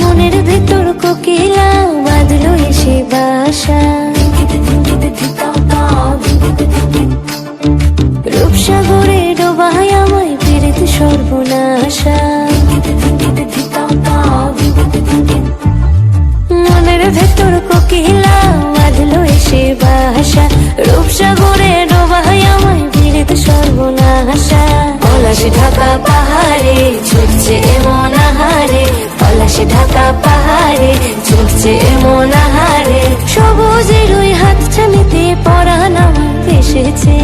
মনের ভেতর কোকিলা বাঁধলো এসে বাসা, রূপসাগরে ডোবায় আমায় ফিরেতে সর্বনাশা। মনের ভেতর কোকিলা বাঁধলো এসে বাসা, রূপসাগরে ডোবায় আমায় ফিরেতে সর্বনাশা। পলাশে ঢাকা পাহাড়ে ছুটছে এমন আহারে, পলাশে ঢাকা পাহাড়ে ছুটছে এমন আহারে। সবুজের ওই হাত ছানিতে পরাণ আমার ভেসেছে,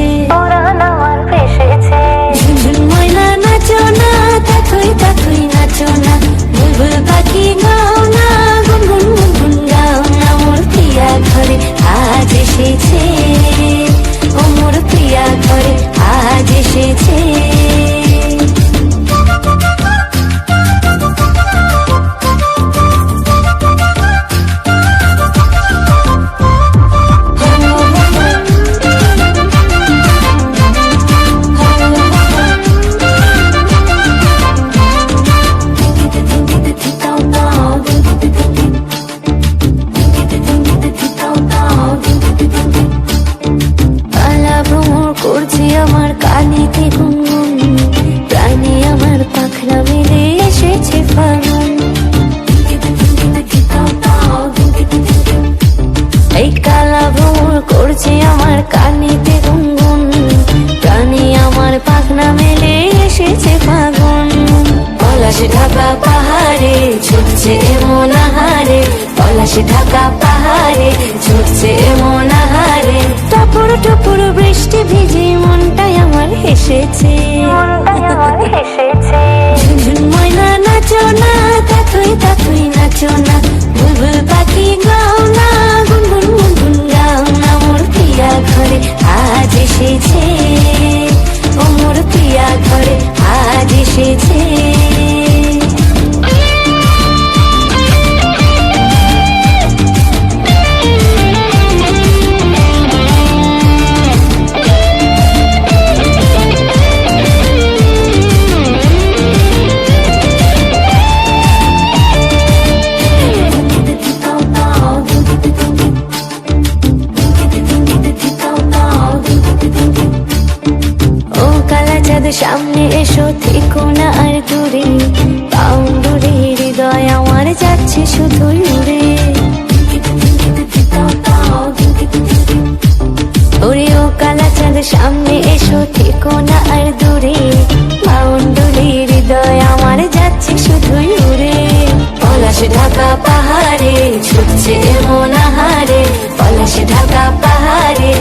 ঝুনঝুন ময়না নাচো না, তাথই তাথই নাচো না, বুলবুল পাখি গাও না, গুনগুন গুনগুন গাও না। মোর প্রিয়া ঘরে আজ এসেছে, ও মোর প্রিয়া ঘরে আজ এসেছে। আমার কানেতে গুনগুন, প্রাণে আমার পাখনা মেলে এসেছে ফাগুন। এই কালা ভ্রমর করছে আমার কানেতে গুনগুন, প্রাণে আমার পাখনা মেলে এসেছে ফাগুন। পলাশে ঢাকা পাহাড়ে ছুটছে এমন আহারে, পলাশে ঢাকা পাহাড়ে ছুটছে এমন আহারে। টপর টপর বৃষ্টি ভিজে মনটাই আমার হেসেছে, ঝুনঝুন ময়না নাচো না, তাথই তাথই নাচো না, বুলবুল পাখি গাও না, গুনগুন গুনগুন গাও না। মোর প্রিয়া ঘরে আজ এসেছে, ও মোর প্রিয়া ঘরে আজ এসেছে। সামনে এসো থেকো না আর দূরে, পাউন্ডুরে হৃদয় আমার যাচ্ছে শুধুই উড়ে। ওরে ও কালা চাঁদ সামনে এসো থেকো না আর দূরে, পাউন্ডুরে হৃদয় আমার যাচ্ছে শুধুই উড়ে। পলাশে ঢাকা পাহাড়ে ছুটছে এমন আহারে, পলাশে ঢাকা পাহাড়ে